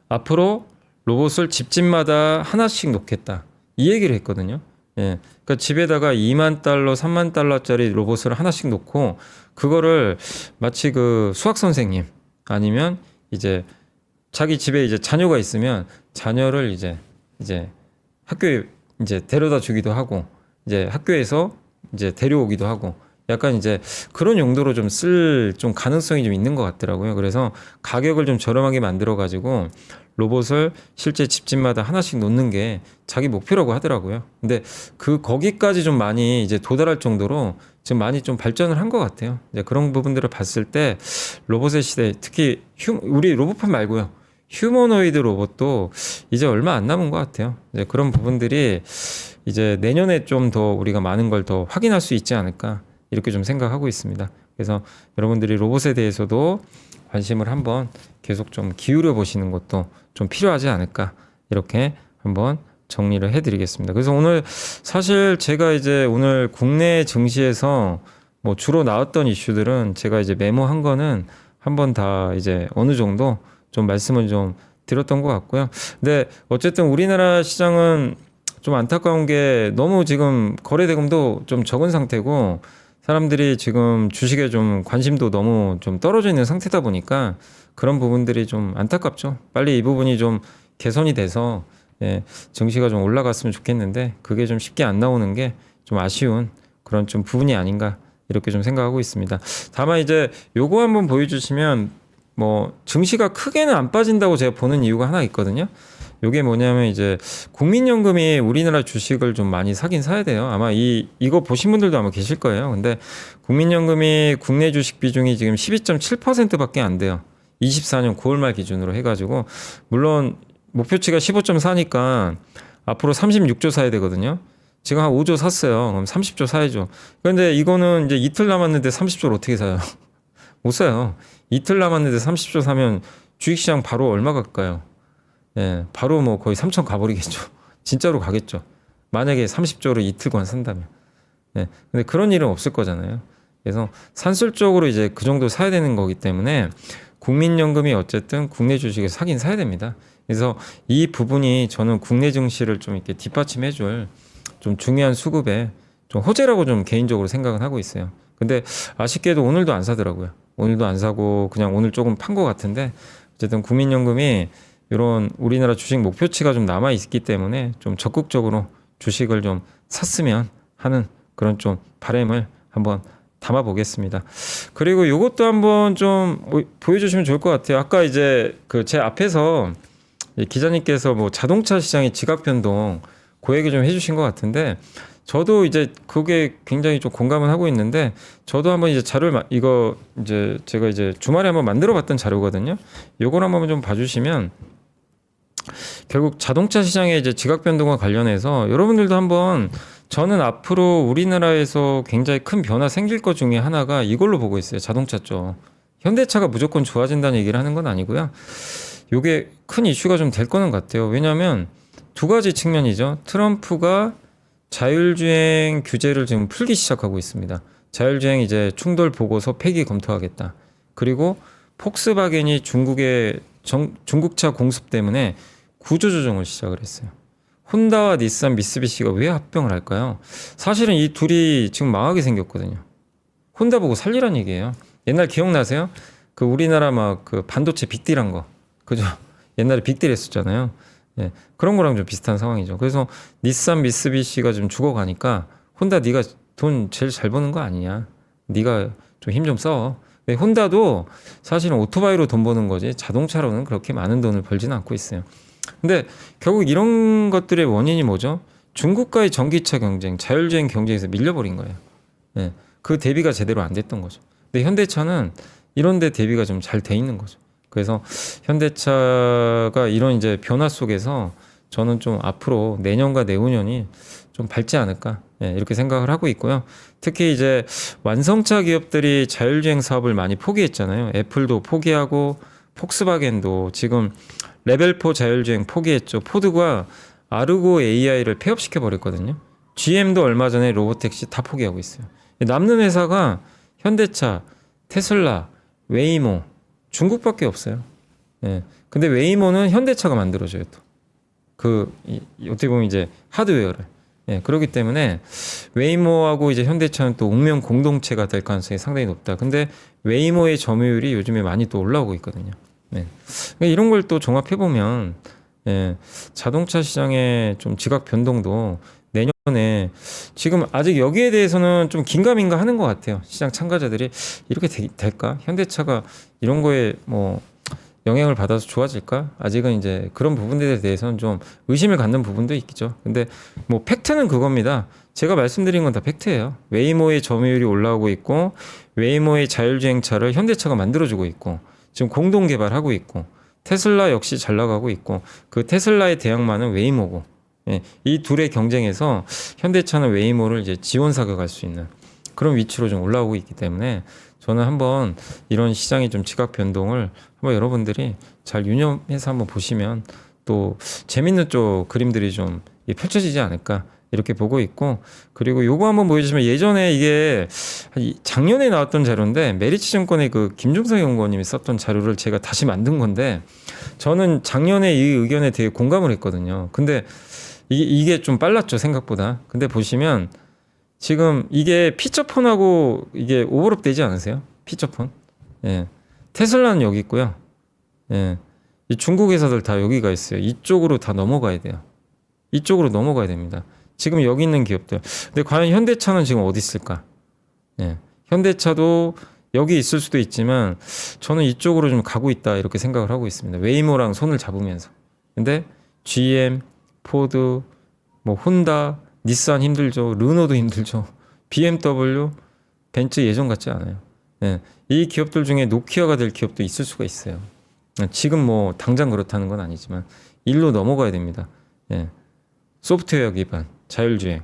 앞으로 로봇을 집집마다 하나씩 놓겠다 이 얘기를 했거든요. 그러니까 집에다가 2만 달러, 3만 달러짜리 로봇을 하나씩 놓고 그거를 마치 그 수학 선생님 아니면 이제 자기 집에 이제 자녀가 있으면 자녀를 이제 학교에 이제 데려다 주기도 하고 이제 학교에서 이제 데려오기도 하고 약간 이제 그런 용도로 좀 쓸 좀 가능성이 좀 있는 것 같더라고요. 그래서 가격을 좀 저렴하게 만들어 가지고 로봇을 실제 집집마다 하나씩 놓는 게 자기 목표라고 하더라고요. 근데 거기까지 좀 많이 이제 도달할 정도로 지금 많이 좀 발전을 한 것 같아요. 이제 그런 부분들을 봤을 때 로봇의 시대, 특히 우리 로봇판 말고요. 휴머노이드 로봇도 이제 얼마 안 남은 것 같아요. 이제 그런 부분들이 이제 내년에 좀 더 우리가 많은 걸 더 확인할 수 있지 않을까 이렇게 좀 생각하고 있습니다. 그래서 여러분들이 로봇에 대해서도 관심을 한번 계속 좀 기울여 보시는 것도 좀 필요하지 않을까 이렇게 한번 정리를 해드리겠습니다. 그래서 오늘 사실 제가 이제 오늘 국내 증시에서 뭐 주로 나왔던 이슈들은 제가 이제 메모한 거는 한번 다 이제 어느 정도 좀 말씀을 좀 드렸던 것 같고요. 근데 어쨌든 우리나라 시장은 좀 안타까운 게 너무 지금 거래 대금도 좀 적은 상태고 사람들이 지금 주식에 좀 관심도 너무 좀 떨어져 있는 상태다 보니까 그런 부분들이 좀 안타깝죠. 빨리 이 부분이 좀 개선이 돼서 예, 증시가 좀 올라갔으면 좋겠는데 그게 좀 쉽게 안 나오는 게 좀 아쉬운 그런 좀 부분이 아닌가 이렇게 좀 생각하고 있습니다. 다만 이제 요거 한번 보여주시면 뭐 증시가 크게는 안 빠진다고 제가 보는 이유가 하나 있거든요. 요게 뭐냐면 이제 국민연금이 우리나라 주식을 좀 많이 사긴 사야 돼요. 아마 이거 보신 분들도 아마 계실 거예요. 근데 국민연금이 국내 주식 비중이 지금 12.7%밖에 안 돼요. 24년 9월 말 기준으로 해가지고 물론 목표치가 15.4니까 앞으로 36조 사야 되거든요. 지금 한 5조 샀어요. 그럼 30조 사야죠. 그런데 이거는 이제 이틀 남았는데 30조를 어떻게 사요? 못 사요. 이틀 남았는데 30조 사면 주식시장 바로 얼마 갈까요? 예, 바로 뭐 거의 3천 가버리겠죠. 진짜로 가겠죠. 만약에 30조를 이틀간 산다면. 예, 근데 그런 일은 없을 거잖아요. 그래서 산술적으로 이제 그 정도 사야 되는 거기 때문에 국민연금이 어쨌든 국내 주식을 사긴 사야 됩니다. 그래서 이 부분이 저는 국내 증시를 좀 이렇게 뒷받침해줄 좀 중요한 수급에 좀 호재라고 좀 개인적으로 생각은 하고 있어요. 근데 아쉽게도 오늘도 안 사더라고요. 오늘도 안 사고 그냥 오늘 조금 판 것 같은데 어쨌든 국민연금이 이런 우리나라 주식 목표치가 좀 남아 있기 때문에 좀 적극적으로 주식을 좀 샀으면 하는 그런 좀 바람을 한번 담아 보겠습니다. 그리고 이것도 한번 좀 보여주시면 좋을 것 같아요. 아까 이제 그 제 앞에서 기자님께서 뭐 자동차 시장의 지각 변동 그 얘기 좀 해주신 것 같은데 저도 이제 그게 굉장히 좀 공감은 하고 있는데 저도 한번 이제 자료를 이거 이제 제가 이제 주말에 한번 만들어봤던 자료거든요. 요걸 한번 좀 봐주시면 결국 자동차 시장의 이제 지각 변동과 관련해서 여러분들도 한번 저는 앞으로 우리나라에서 굉장히 큰 변화 생길 것 중에 하나가 이걸로 보고 있어요. 자동차 쪽. 현대차가 무조건 좋아진다는 얘기를 하는 건 아니고요. 요게 큰 이슈가 좀 될 거는 같아요. 왜냐하면 두 가지 측면이죠. 트럼프가 자율주행 규제를 지금 풀기 시작하고 있습니다. 자율주행 이제 충돌 보고서 폐기 검토하겠다. 그리고 폭스바겐이 중국차 공습 때문에 구조조정을 시작을 했어요. 혼다와 닛산, 미쓰비시가 왜 합병을 할까요? 사실은 이 둘이 지금 망하게 생겼거든요. 혼다 보고 살리란 얘기예요. 옛날 기억나세요? 그 우리나라 막 그 반도체 빅딜한 거. 그죠? 옛날에 빅딜 했었잖아요. 예, 그런 거랑 좀 비슷한 상황이죠. 그래서 닛산, 미쓰비시가 좀 죽어가니까 혼다 네가 돈 제일 잘 버는 거 아니냐? 네가 좀 힘 좀 써. 근데 혼다도 사실은 오토바이로 돈 버는 거지 자동차로는 그렇게 많은 돈을 벌지는 않고 있어요. 근데 결국 이런 것들의 원인이 뭐죠? 중국과의 전기차 경쟁, 자율주행 경쟁에서 밀려버린 거예요. 예, 그 대비가 제대로 안 됐던 거죠. 근데 현대차는 이런 데 대비가 좀 잘 돼 있는 거죠. 그래서 현대차가 이런 이제 변화 속에서 저는 좀 앞으로 내년과 내후년이 좀 밝지 않을까 예, 이렇게 생각을 하고 있고요. 특히 이제 완성차 기업들이 자율주행 사업을 많이 포기했잖아요. 애플도 포기하고 폭스바겐도 지금 레벨 4 자율주행 포기했죠. 포드가 아르고 AI를 폐업시켜 버렸거든요. GM도 얼마 전에 로보택시 다 포기하고 있어요. 남는 회사가 현대차, 테슬라, 웨이모, 중국밖에 없어요. 예. 근데 웨이모는 현대차가 만들어줘요. 또. 어떻게 보면 이제 하드웨어를. 예. 그렇기 때문에 웨이모하고 이제 현대차는 또 운명 공동체가 될 가능성이 상당히 높다. 근데 웨이모의 점유율이 요즘에 많이 또 올라오고 있거든요. 네. 그러니까 이런 걸 또 종합해 보면 예, 자동차 시장의 좀 지각 변동도 내년에 지금 아직 여기에 대해서는 좀 긴가민가 하는 것 같아요. 시장 참가자들이 이렇게 될까? 현대차가 이런 거에 뭐 영향을 받아서 좋아질까? 아직은 이제 그런 부분들에 대해서는 좀 의심을 갖는 부분도 있겠죠. 근데 뭐 팩트는 그겁니다. 제가 말씀드린 건 다 팩트예요. 웨이모의 점유율이 올라오고 있고 웨이모의 자율주행차를 현대차가 만들어주고 있고 지금 공동 개발하고 있고 테슬라 역시 잘 나가고 있고 그 테슬라의 대항마는 웨이모고 예, 이 둘의 경쟁에서 현대차는 웨이모를 이제 지원 사격할 수 있는 그런 위치로 좀 올라오고 있기 때문에 저는 한번 이런 시장의 좀 지각 변동을 한번 여러분들이 잘 유념해서 한번 보시면 또 재밌는 쪽 그림들이 좀 펼쳐지지 않을까 이렇게 보고 있고 그리고 요거 한번 보여주시면 예전에 이게 작년에 나왔던 자료인데 메리츠증권의 그 김종석 연구원님이 썼던 자료를 제가 다시 만든 건데 저는 작년에 이 의견에 되게 공감을 했거든요. 근데 이게 좀 빨랐죠 생각보다. 근데 보시면 지금 이게 피처폰하고 이게 오버랩 되지 않으세요? 피처폰. 예. 테슬라는 여기 있고요. 예. 이 중국 회사들 다 여기가 있어요. 이쪽으로 다 넘어가야 돼요. 이쪽으로 넘어가야 됩니다. 지금 여기 있는 기업들. 근데 과연 현대차는 지금 어디 있을까? 예. 현대차도 여기 있을 수도 있지만 저는 이쪽으로 좀 가고 있다 이렇게 생각을 하고 있습니다. 웨이모랑 손을 잡으면서. 근데 GM, 포드, 뭐 혼다, 닛산 힘들죠. 르노도 힘들죠. BMW, 벤츠 예전 같지 않아요. 예. 이 기업들 중에 노키아가 될 기업도 있을 수가 있어요. 지금 뭐 당장 그렇다는 건 아니지만 일로 넘어가야 됩니다. 예. 소프트웨어 기반, 자율주행,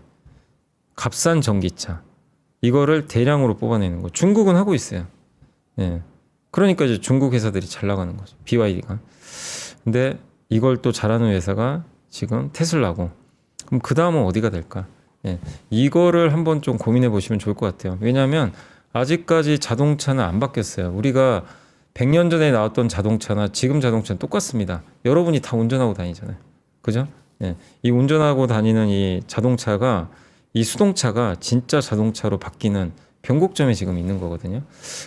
값싼 전기차 이거를 대량으로 뽑아내는 거. 중국은 하고 있어요. 예. 그러니까 이제 중국 회사들이 잘 나가는 거죠. BYD가. 근데 이걸 또 잘하는 회사가 지금 테슬라고. 그럼 그 다음은 어디가 될까? 예. 이거를 한번 좀 고민해 보시면 좋을 것 같아요. 왜냐하면 아직까지 자동차는 안 바뀌었어요. 우리가 100년 전에 나왔던 자동차나 지금 자동차는 똑같습니다. 여러분이 다 운전하고 다니잖아요. 그죠? 예. 이 운전하고 다니는 이 자동차가 이 수동차가 진짜 자동차로 바뀌는 변곡점에 지금 있는 거거든요.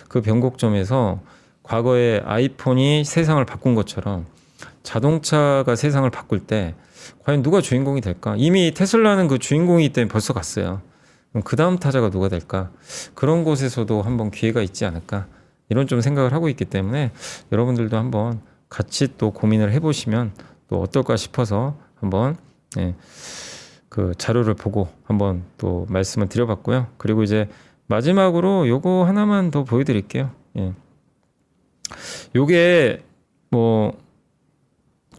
그 변곡점에서 과거에 아이폰이 세상을 바꾼 것처럼 자동차가 세상을 바꿀 때 과연 누가 주인공이 될까? 이미 테슬라는 그 주인공이기 때문에 벌써 갔어요. 그럼 그 다음 타자가 누가 될까? 그런 곳에서도 한번 기회가 있지 않을까? 이런 좀 생각을 하고 있기 때문에 여러분들도 한번 같이 또 고민을 해보시면 또 어떨까 싶어서 한번 그 자료를 보고 한번 또 말씀을 드려봤고요. 그리고 이제 마지막으로 요거 하나만 더 보여드릴게요. 예. 요게 뭐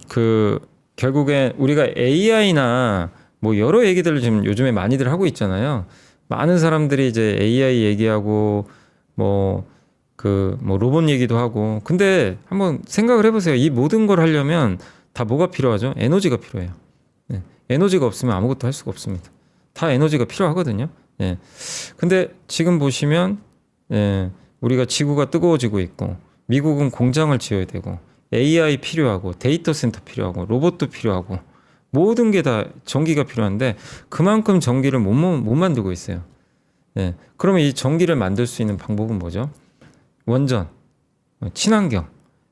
그 결국에 우리가 AI나 뭐 여러 얘기들을 지금 요즘에 많이들 하고 있잖아요. 많은 사람들이 이제 AI 얘기하고 뭐 로봇 얘기도 하고. 근데 한번 생각을 해보세요. 이 모든 걸 하려면 다 뭐가 필요하죠? 에너지가 필요해요. 네. 에너지가 없으면 아무것도 할 수가 없습니다. 다 에너지가 필요하거든요. 예. 근데 지금 보시면 우리가 지구가 뜨거워지고 있고 미국은 공장을 지어야 되고 AI 필요하고 데이터 센터 필요하고 로봇도 필요하고 모든 게 다 전기가 필요한데 그만큼 전기를 못 만들고 있어요. 예. 그러면 이 전기를 만들 수 있는 방법은 뭐죠? 원전, 친환경,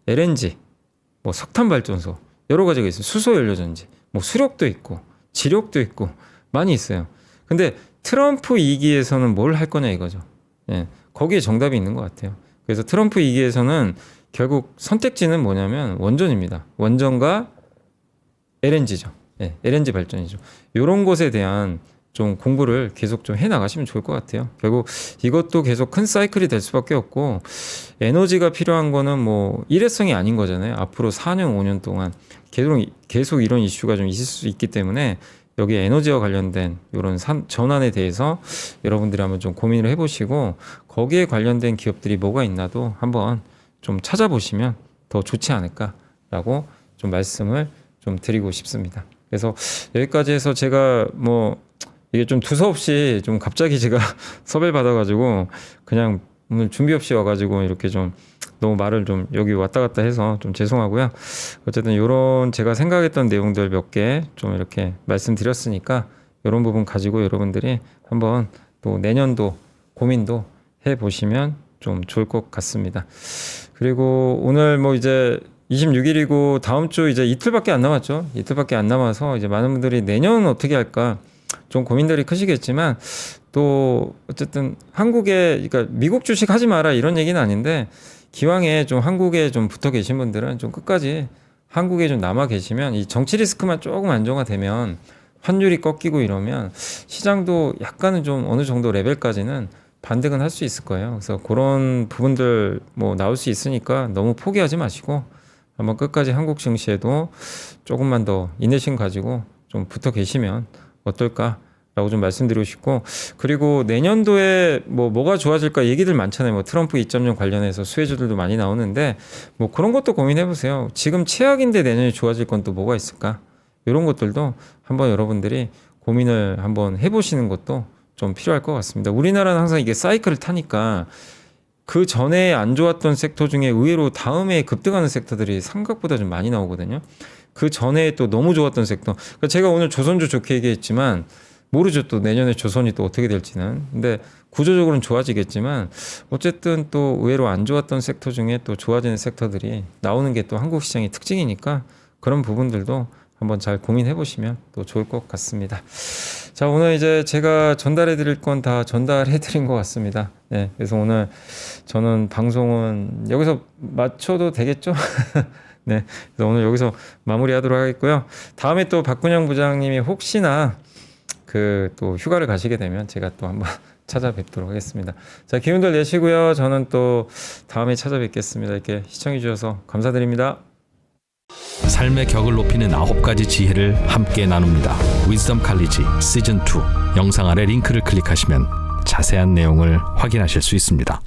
LNG, 뭐 석탄 발전소 여러 가지가 있어요. 수소 연료 전지, 뭐 수력도 있고 지력도 있고 많이 있어요. 근데 트럼프 2기에서는 뭘 할 거냐 이거죠. 예. 거기에 정답이 있는 것 같아요. 그래서 트럼프 2기에서는 결국 선택지는 뭐냐면 원전입니다. 원전과 LNG죠. 예, LNG 발전이죠. 이런 것에 대한 좀 공부를 계속 좀 해 나가시면 좋을 것 같아요. 결국 이것도 계속 큰 사이클이 될 수밖에 없고 에너지가 필요한 거는 뭐 일회성이 아닌 거잖아요. 앞으로 4년, 5년 동안 계속 이런 이슈가 좀 있을 수 있기 때문에 여기 에너지와 관련된 이런 전환에 대해서 여러분들이 한번 좀 고민을 해보시고 거기에 관련된 기업들이 뭐가 있나도 한번 좀 찾아보시면 더 좋지 않을까라고 좀 말씀을 좀 드리고 싶습니다. 그래서 여기까지 해서 제가 뭐 이게 좀 두서없이 좀 갑자기 제가 섭외 받아가지고 그냥 오늘 준비 없이 와가지고 이렇게 좀 너무 말을 좀 여기 왔다 갔다 해서 좀 죄송하고요. 어쨌든 이런 제가 생각했던 내용들 몇 개 좀 이렇게 말씀드렸으니까 이런 부분 가지고 여러분들이 한번 또 내년도 고민도 해보시면 좀 좋을 것 같습니다. 그리고 오늘 뭐 이제 26일이고 다음 주 이제 이틀밖에 안 남았죠. 이틀밖에 안 남아서 이제 많은 분들이 내년 어떻게 할까 좀 고민들이 크시겠지만 또 어쨌든 한국에 그러니까 미국 주식 하지 마라 이런 얘기는 아닌데 기왕에 좀 한국에 좀 붙어 계신 분들은 좀 끝까지 한국에 좀 남아 계시면 이 정치 리스크만 조금 안정화되면 환율이 꺾이고 이러면 시장도 약간은 좀 어느 정도 레벨까지는 반등은 할 수 있을 거예요. 그래서 그런 부분들 뭐 나올 수 있으니까 너무 포기하지 마시고 한번 끝까지 한국 증시에도 조금만 더 인내심 가지고 좀 붙어 계시면 어떨까라고 좀 말씀드리고 싶고 그리고 내년도에 뭐가 좋아질까 얘기들 많잖아요. 뭐 트럼프 2.0 관련해서 수혜주들도 많이 나오는데 뭐 그런 것도 고민해 보세요. 지금 최악인데 내년에 좋아질 건 또 뭐가 있을까? 이런 것들도 한번 여러분들이 고민을 한번 해보시는 것도 좀 필요할 것 같습니다. 우리나라는 항상 이게 사이클을 타니까 그 전에 안 좋았던 섹터 중에 의외로 다음에 급등하는 섹터들이 생각보다 좀 많이 나오거든요. 그 전에 또 너무 좋았던 섹터. 그러니까 제가 오늘 조선주 좋게 얘기했지만 모르죠. 또 내년에 조선이 또 어떻게 될지는. 근데 구조적으로는 좋아지겠지만 어쨌든 또 의외로 안 좋았던 섹터 중에 또 좋아지는 섹터들이 나오는 게 또 한국 시장의 특징이니까 그런 부분들도 한번 잘 고민해 보시면 또 좋을 것 같습니다. 자, 오늘 이제 제가 전달해 드릴 건 다 전달해 드린 것 같습니다. 네, 그래서 오늘 저는 방송은 여기서 마쳐도 되겠죠? 네, 그래서 오늘 여기서 마무리하도록 하겠고요. 다음에 또 박근영 부장님이 혹시나 그 또 휴가를 가시게 되면 제가 또 한번 찾아뵙도록 하겠습니다. 자, 기운들 내시고요. 저는 또 다음에 찾아뵙겠습니다. 이렇게 시청해 주셔서 감사드립니다. 삶의 격을 높이는 9가지 지혜를 함께 나눕니다. 위즈덤 칼리지 시즌 2 영상 아래 링크를 클릭하시면 자세한 내용을 확인하실 수 있습니다.